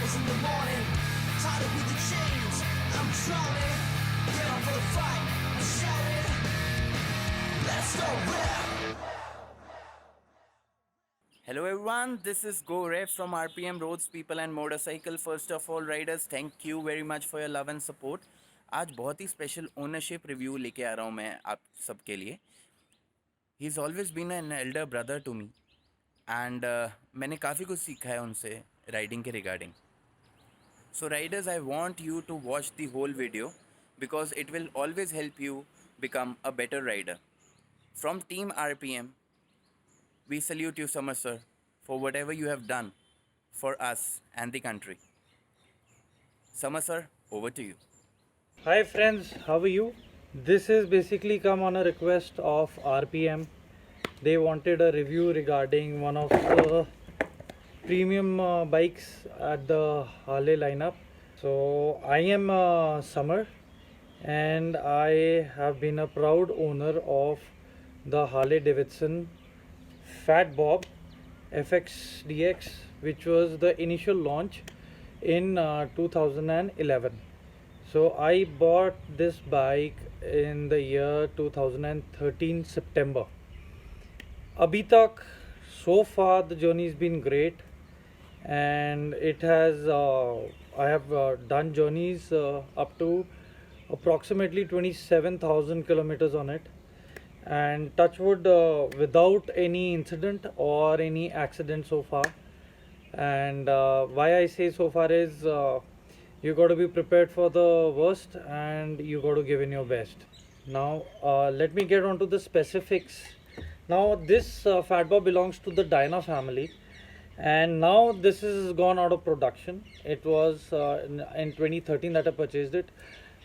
rise in the morning, tired with the chains, I'm drowning. Get up for the fight, I'm shouting. Let's go rare. Hello everyone, this is Go Rev from RPM Roads People and Motorcycle. First of all riders, thank you very much for your love and support. आज बहुत ही special ownership review लेके आ रहा हूँ मैं आप सबके लिए. He is always been an elder brother to me and मैंने काफ़ी कुछ सीखा है उनसे राइडिंग के regarding. So riders, I want you to watch the whole video because it will always help you become a better rider. From Team RPM, we salute you, Summer sir, for whatever you have done for us and the country. Summer sir, over to you. Hi friends, how are you? This is basically come on a request of RPM. They wanted a review regarding one of the premium bikes at the Harley lineup. So I am Summer and I have been a proud owner of the Harley Davidson Fat Bob FXDX, which was the initial launch in 2011. So I bought this bike in the year 2013 September. Abhi tak, so far the journey has been great, and it has. I have done journeys up to approximately 27,000 kilometers on it, and touchwood without any incident or any accident so far. And why I say so far is you got to be prepared for the worst and you got to give in your best. Now let me get on to the specifics. Now this Fat Bob belongs to the Dyna family, and now this is gone out of production. It was in 2013 that I purchased it.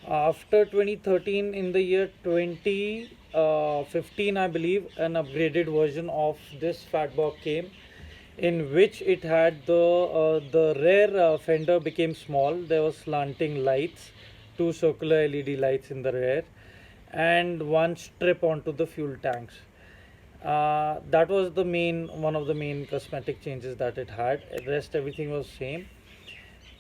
After 2013, in the year 2015, I believe, an upgraded version of this Fat Bob came, in which it had the rear fender became small. There was slanting lights, two circular LED lights in the rear, and one strip onto the fuel tanks. That was the main one of the main cosmetic changes that it had. The rest everything was same.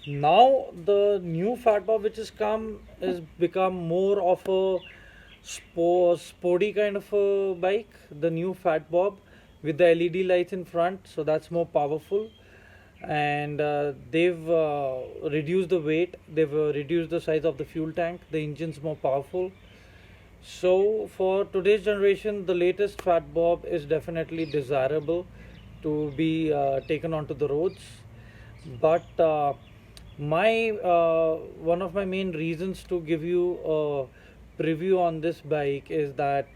Now the new Fat Bob which has come is become more of a sporty kind of a bike. The new Fat Bob with the LED lights in front, so that's more powerful. And they've reduced the weight. They've reduced the size of the fuel tank. The engine's more powerful. So for today's generation, the latest Fat Bob is definitely desirable to be taken onto the roads. But my one of my main reasons to give you a preview on this bike is that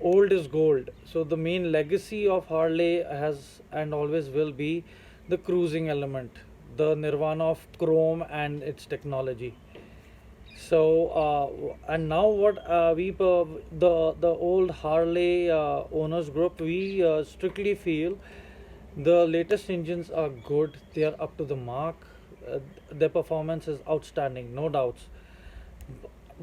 old is gold. So the main legacy of Harley has and always will be the cruising element, the nirvana of chrome and its technology. So and now what we the old Harley owners group, we strictly feel the latest engines are good. They are up to the mark. Their performance is outstanding, no doubts.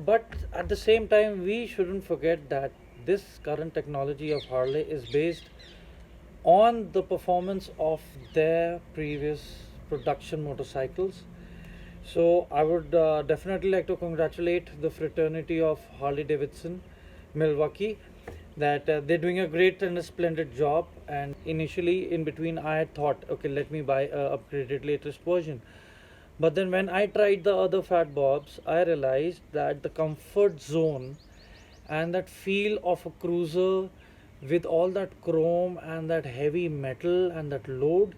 But at the same time, we shouldn't forget that this current technology of Harley is based on the performance of their previous production motorcycles. So I would definitely like to congratulate the fraternity of Harley Davidson, Milwaukee, that they're doing a great and a splendid job. And initially, in between, I had thought, okay, let me buy a upgraded latest version. But then when I tried the other Fat Bobs, I realized that the comfort zone and that feel of a cruiser with all that chrome and that heavy metal and that load,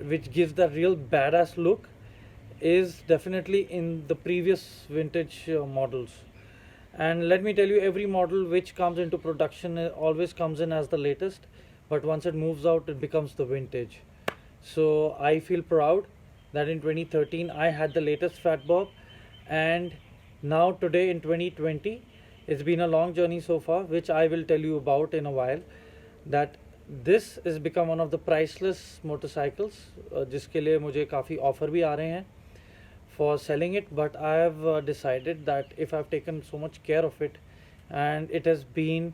which gives that real badass look, is definitely in the previous vintage models. And let me tell you, every model which comes into production always comes in as the latest, but once it moves out, it becomes the vintage. So I feel proud that in 2013 I had the latest Fat Bob, and now today in 2020, it's been a long journey so far, which I will tell you about in a while. That this has become one of the priceless motorcycles, जिसके लिए मुझे काफ़ी offer भी आ रहे हैं for selling it. But I have decided that if I've taken so much care of it, and it has been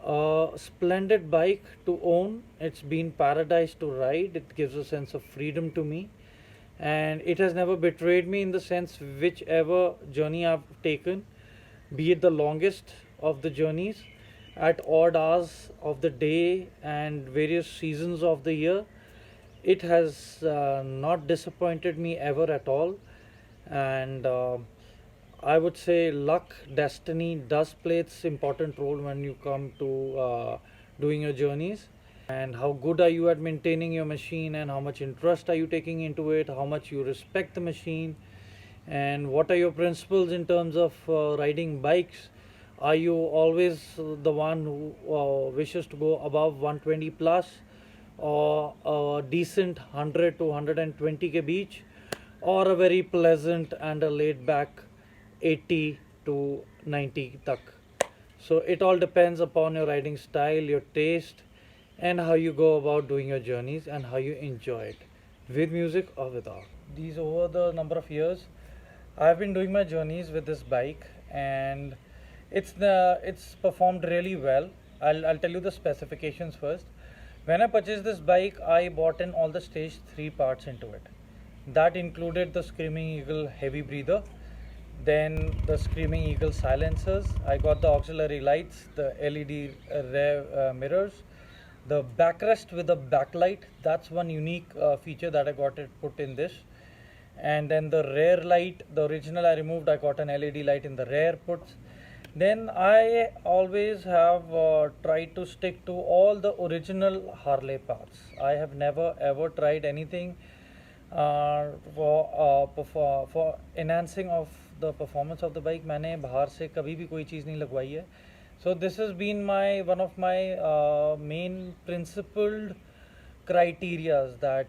a splendid bike to own, it's been paradise to ride. It gives a sense of freedom to me, and it has never betrayed me in the sense whichever journey I've taken, be it the longest of the journeys, at odd hours of the day and various seasons of the year, it has not disappointed me ever at all. And I would say luck, destiny does play its important role when you come to doing your journeys. And how good are you at maintaining your machine, and how much interest are you taking into it, how much you respect the machine, and what are your principles in terms of riding bikes. Are you always the one who wishes to go above 120 plus, or a decent 100 to 120 k beach, or a very pleasant and a laid back 80 to 90 tak? So it all depends upon your riding style, your taste, and how you go about doing your journeys and how you enjoy it, with music or without. These over the number of years, I've been doing my journeys with this bike, and it's performed really well. I'll tell you the specifications first. When I purchased this bike, I bought in all the stage 3 parts into it. That included the Screaming Eagle heavy breather, then the Screaming Eagle silencers. I got the auxiliary lights, the LED rear mirrors, the backrest with a backlight. That's one unique feature that I got it put in this. And then the rear light, the original I removed, I got an LED light in the rear put. Then I always have tried to stick to all the original Harley parts. I have never ever tried anything for enhancing of the performance of the bike. मैंने बाहर से कभी भी कोई चीज़ नहीं लगवाई है. So this has been one of my main principled criterias that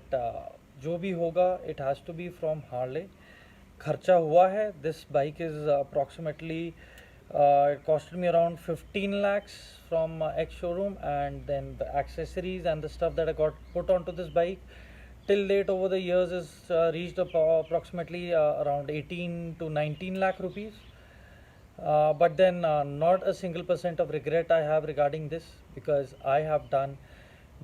जो भी होगा it has to be from Harley. खर्चा हुआ है. This bike is approximately it costed me around 15 lakhs from ex showroom, and then the accessories and the stuff that I got put onto this bike till date over the years is reached approximately around 18 to 19 lakh rupees. But then not a single percent of regret I have regarding this, because I have done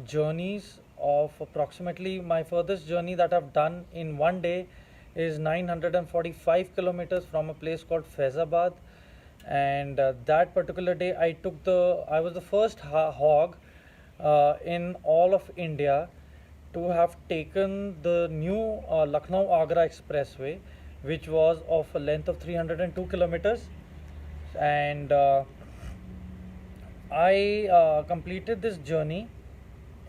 journeys of approximately, my furthest journey that I've done in one day is 945 kilometers from a place called Faizabad. And that particular day I was the first hog in all of India to have taken the new Lucknow Agra Expressway, which was of a length of 302 kilometers. And I completed this journey,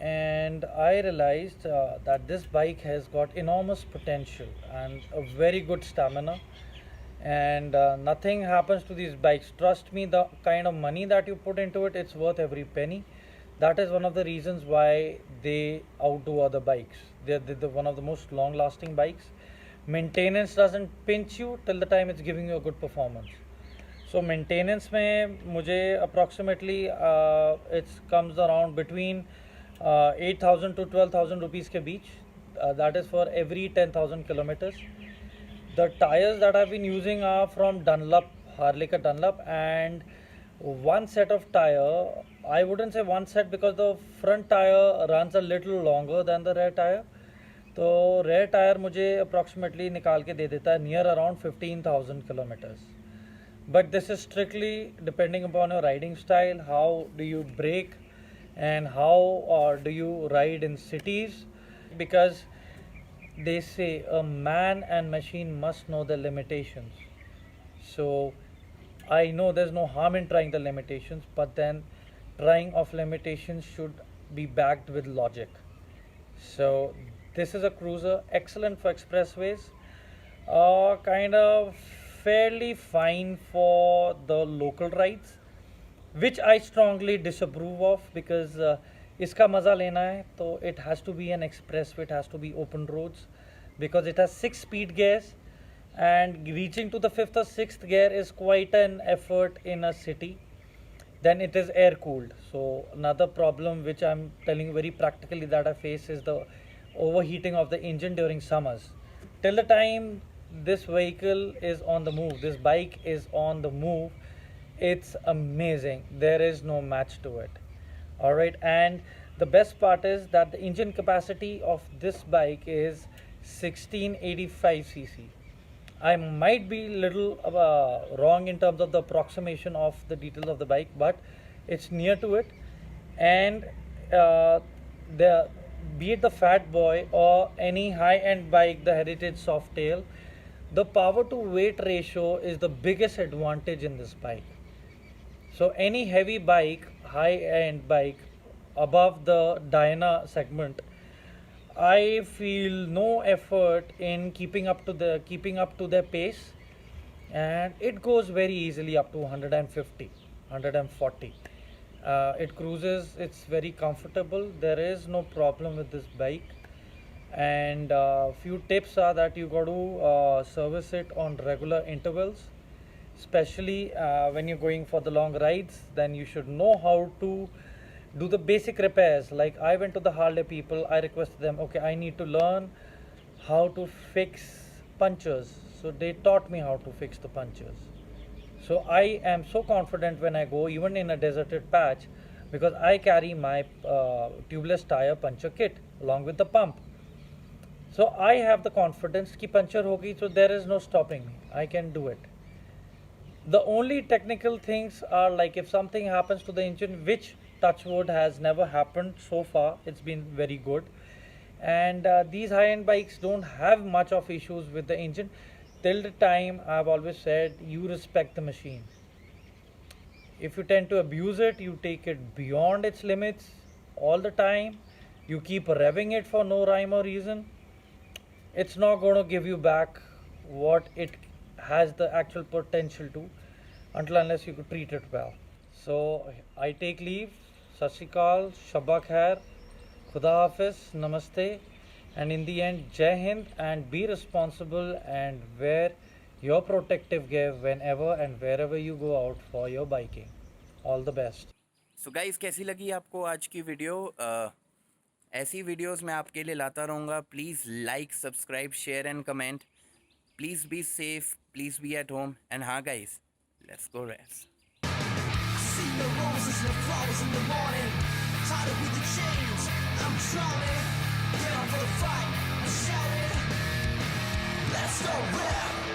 and I realized that this bike has got enormous potential and a very good stamina, and nothing happens to these bikes. Trust me, the kind of money that you put into it, it's worth every penny. That is one of the reasons why they outdo other bikes. They're one of the most long lasting bikes. Maintenance doesn't pinch you till the time it's giving you a good performance. So maintenance में मुझे approximately it comes around between 8,000 to 12,000 rupees के बीच. That is for every 10,000 kilometers. The tires that I've been using are from Dunlop, Harley ka Dunlop, and one set of tire, I wouldn't say one set because the front tire runs a little longer than the rear tire. तो rear tire मुझे approximately निकाल के दे देता है near around 15,000 kilometers. But this is strictly depending upon your riding style, how do you brake, and how do you ride in cities, because they say a man and machine must know the limitations. So I know there's no harm in trying the limitations, but then trying of limitations should be backed with logic. So this is a cruiser, excellent for expressways, kind of fairly fine for the local rides, which I strongly disapprove of, because इसका मज़ा लेना है तो it has to be an expressway, it has to be open roads, because it has 6 speed gears, and reaching to the 5th or 6th gear is quite an effort in a city. Then it is air cooled. So another problem which I'm telling you very practically that I face is the overheating of the engine during summers. Till the time this vehicle is on the move, this bike is on the move, it's amazing. There is no match to it. Alright, and the best part is that the engine capacity of this bike is 1685cc. I might be little wrong in terms of the approximation of the details of the bike, but it's near to it. And the be it the Fat Boy or any high-end bike, the Heritage Softail, the power to weight ratio is the biggest advantage in this bike. So any heavy bike, high-end bike above the Diana segment, I feel no effort in keeping up to their pace, and it goes very easily up to 150, 140. It cruises, it's very comfortable. There is no problem with this bike. And few tips are that you got to service it on regular intervals, especially when you're going for the long rides. Then you should know how to do the basic repairs. Like I went to the Harley people, I requested them, okay, I need to learn how to fix punctures. So they taught me how to fix the punctures. So I am so confident when I go, even in a deserted patch, because I carry my tubeless tire puncture kit along with the pump. So I have the confidence कि puncture होगी, so there is no stopping me. I can do it. The only technical things are like if something happens to the engine, which touch wood has never happened so far, it's been very good. And these high-end bikes don't have much of issues with the engine till the time I've always said you respect the machine. If you tend to abuse it, you take it beyond its limits all the time, you keep revving it for no rhyme or reason, it's not going to give you back what it has the actual potential to, until unless you could treat it well. So I take leave. Sat Shri Akal, Shabba Khair, Khuda Hafiz, Namaste, and in the end, Jai Hind, and be responsible and wear your protective gear whenever and wherever you go out for your biking. All the best. So guys, कैसी लगी आपको आज की video? ऐसी videos मैं आपके लिए लाता रहूँगा. Please like, subscribe, share and comment. Please be safe, please be at home. And हाँ guys, let's go race. See the roses and the flowers in the morning. Tired of with the chains, I'm drowning. Get up for the fight, I'm shouting. Let's go, rap.